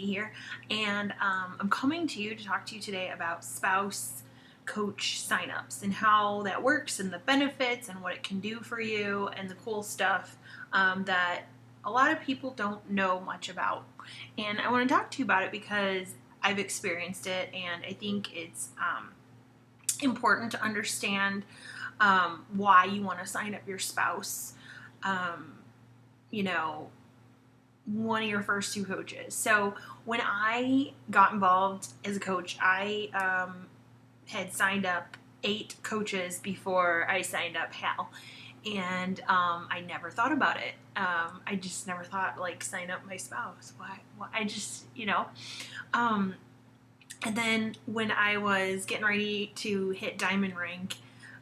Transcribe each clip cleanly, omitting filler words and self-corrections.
Here, and I'm coming to you to talk to you today about spouse coach signups and how that works and the benefits and what it can do for you and the cool stuff that a lot of people don't know much about. And I want to talk to you about it because I've experienced it, and I think it's important to understand why you want to sign up your spouse. You know, one of your first two coaches. So when I got involved as a coach, I had signed up 8 coaches before I signed up Hal. And I never thought about it. I just never thought, like, sign up my spouse. Why? I just, and then when I was getting ready to hit Diamond Rank,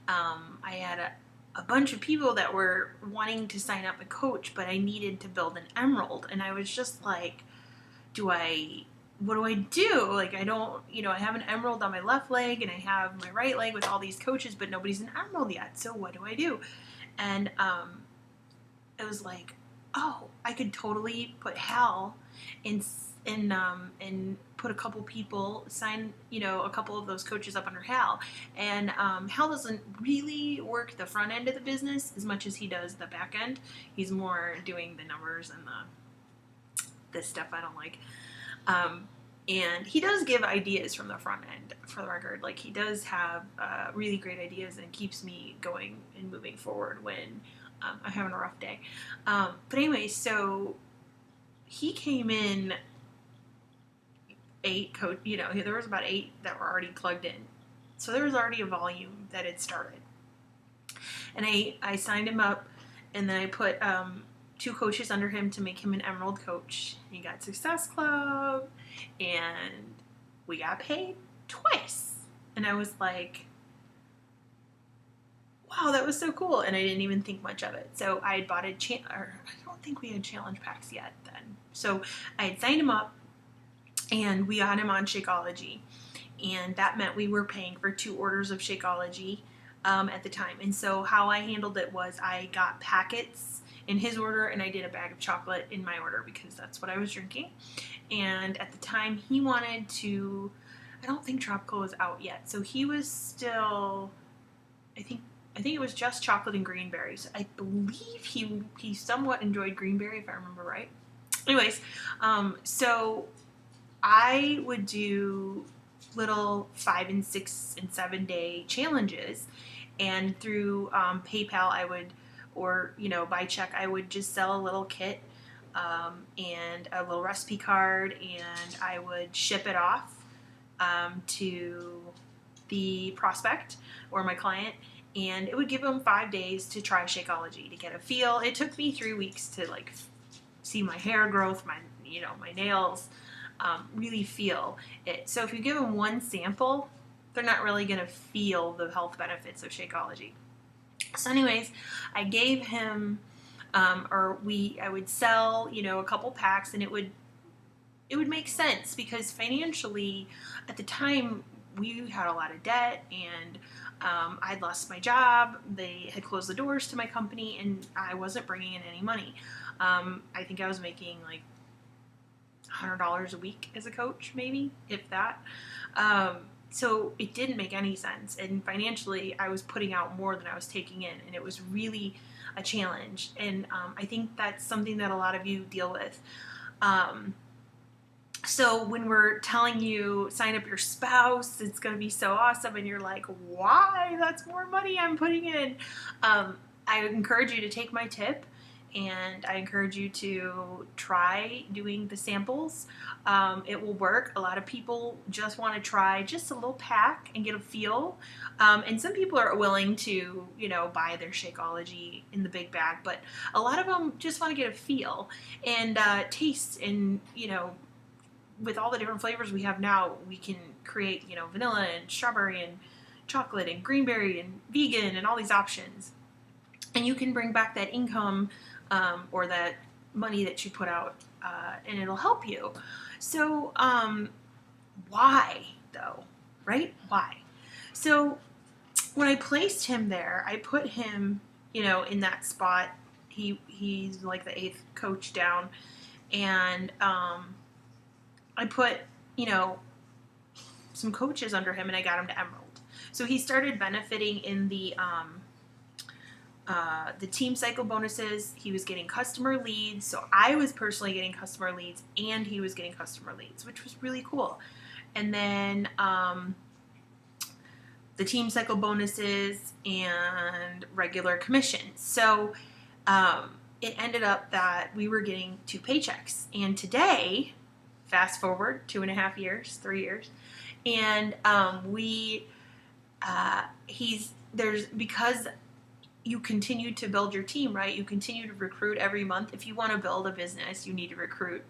I had a bunch of people that were wanting to sign up a coach, but I needed to build an emerald. And I was just like, what do I do? Like, I don't, I have an emerald on my left leg and I have my right leg with all these coaches, but nobody's an emerald yet. So what do I do? And it was like, oh, I could totally put Hal and put a couple people, sign, a couple of those coaches up under Hal. And Hal doesn't really work the front end of the business as much as he does the back end. He's more doing the numbers and the stuff I don't like. And he does give ideas from the front end, for the record. Like, he does have really great ideas and keeps me going and moving forward when I'm having a rough day. But anyway, so he came in 8 coach, there was about 8 that were already plugged in. So there was already a volume that had started. And I signed him up, and then I put 2 coaches under him to make him an Emerald coach. He got Success Club, and we got paid twice. And I was like, wow, that was so cool. And I didn't even think much of it. So I had bought I don't think we had challenge packs yet then. So I had signed him up, and we got him on Shakeology. And that meant we were paying for 2 orders of Shakeology at the time. And so how I handled it was I got packets in his order, and I did a bag of chocolate in my order because that's what I was drinking. And at the time, he wanted to, I don't think Tropical was out yet. So he was still, I think it was just chocolate and green berries. I believe he somewhat enjoyed green berry, if I remember right. Anyways, so I would do little 5 and 6 and 7 day challenges, and through PayPal I would, or by check, I would just sell a little kit and a little recipe card, and I would ship it off to the prospect or my client, and it would give them 5 days to try Shakeology to get a feel. It took me 3 weeks to see my hair growth, my nails, really feel it. So if you give them one sample, they're not really going to feel the health benefits of Shakeology. So anyways, I gave him, I would sell, a couple packs, and it would make sense because financially at the time we had a lot of debt, and I'd lost my job. They had closed the doors to my company, and I wasn't bringing in any money. I think I was making like $100 a week as a coach, maybe, if that. So it didn't make any sense, and financially I was putting out more than I was taking in, and it was really a challenge. And I think that's something that a lot of you deal with. So when we're telling you sign up your spouse, it's going to be so awesome, and you're like, why? That's more money I'm putting in. I encourage you to take my tip, and I encourage you to try doing the samples. It will work. A lot of people just want to try just a little pack and get a feel. And some people are willing to, buy their Shakeology in the big bag, but a lot of them just want to get a feel and taste. And, with all the different flavors we have now, we can create, vanilla and strawberry and chocolate and greenberry and vegan and all these options. And you can bring back that income or that money that you put out, and it'll help you. So why, though, right? Why? So when I placed him there, I put him, in that spot. He's like the 8th coach down, and I put, some coaches under him, and I got him to Emerald. So he started benefiting in the team cycle bonuses. He was getting customer leads. So I was personally getting customer leads, and he was getting customer leads, which was really cool. And then the team cycle bonuses and regular commissions. So it ended up that we were getting 2 paychecks. And today, fast forward 2.5 years, 3 years, and because you continue to build your team, right? You continue to recruit every month. If you want to build a business, you need to recruit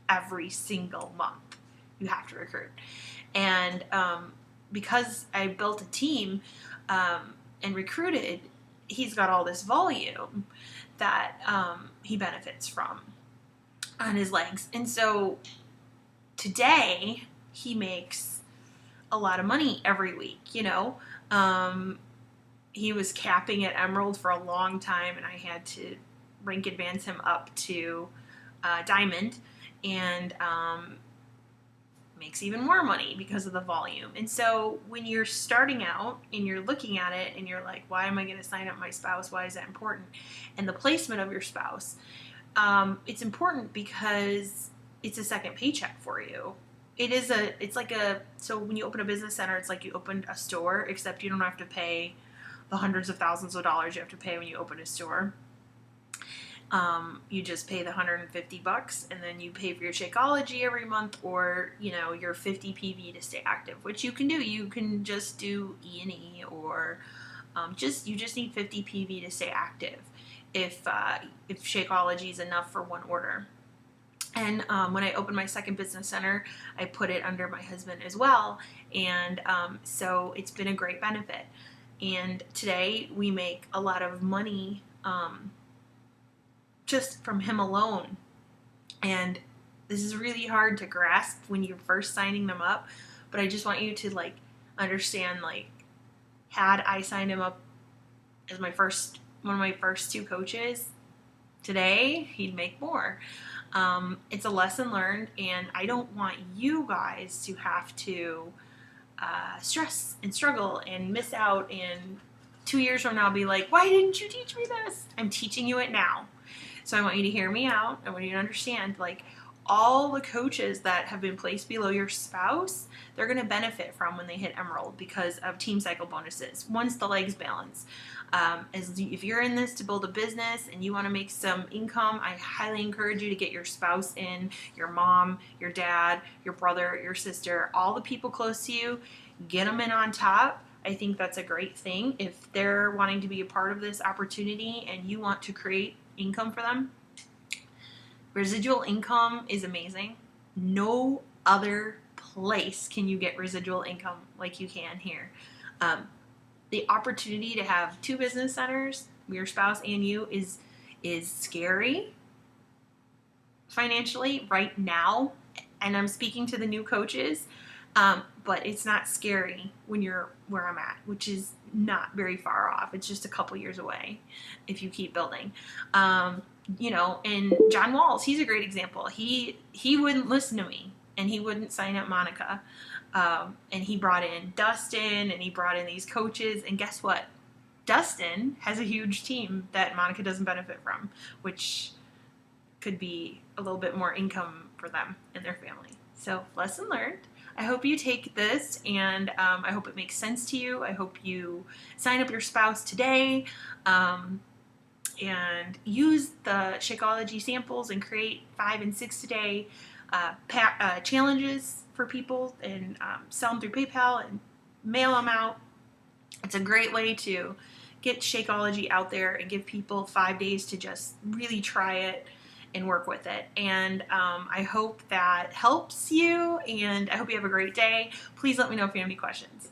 every single month. You have to recruit. And because I built a team and recruited, he's got all this volume that he benefits from on his legs. And so today he makes a lot of money every week, he was capping at Emerald for a long time, and I had to rank advance him up to Diamond, and makes even more money because of the volume. And so when you're starting out and you're looking at it and you're like, why am I going to sign up my spouse? Why is that important? And the placement of your spouse, it's important because it's a second paycheck for you. So when you open a business center, it's like you opened a store, except you don't have to pay the hundreds of thousands of dollars you have to pay when you open a store. You just pay the $150, and then you pay for your Shakeology every month, or your 50 PV to stay active, which you can do. You can just do E&E, or you just need 50 PV to stay active if Shakeology is enough for one order. And when I opened my second business center, I put it under my husband as well, and so it's been a great benefit. And today we make a lot of money just from him alone. And this is really hard to grasp when you're first signing them up, but I just want you to understand, had I signed him up as one of my first 2 coaches, today he'd make more. It's a lesson learned, and I don't want you guys to have to stress and struggle and miss out, and 2 years from now be like, why didn't you teach me this? I'm teaching you it now. So I want you to hear me out. I want you to understand, all the coaches that have been placed below your spouse, they're going to benefit from when they hit Emerald because of team cycle bonuses once the legs balance. If you're in this to build a business and you want to make some income, I highly encourage you to get your spouse in, your mom, your dad, your brother, your sister, all the people close to you. Get them in on top. I think that's a great thing. If they're wanting to be a part of this opportunity and you want to create income for them, residual income is amazing. No other place can you get residual income like you can here. The opportunity to have 2 business centers, your spouse and you, is scary financially right now. And I'm speaking to the new coaches, but it's not scary when you're where I'm at, which is not very far off. It's just a couple years away if you keep building. And John Walls, he's a great example. He wouldn't listen to me, and he wouldn't sign up Monica. And he brought in Dustin, and he brought in these coaches, and guess what? Dustin has a huge team that Monica doesn't benefit from, which could be a little bit more income for them and their family. So, lesson learned. I hope you take this, and I hope it makes sense to you. I hope you sign up your spouse today, and use the Shakeology samples and create 5 and 6 day challenges for people, and sell them through PayPal and mail them out. It's a great way to get Shakeology out there and give people 5 days to just really try it and work with it. And I hope that helps you, and I hope you have a great day. Please let me know if you have any questions.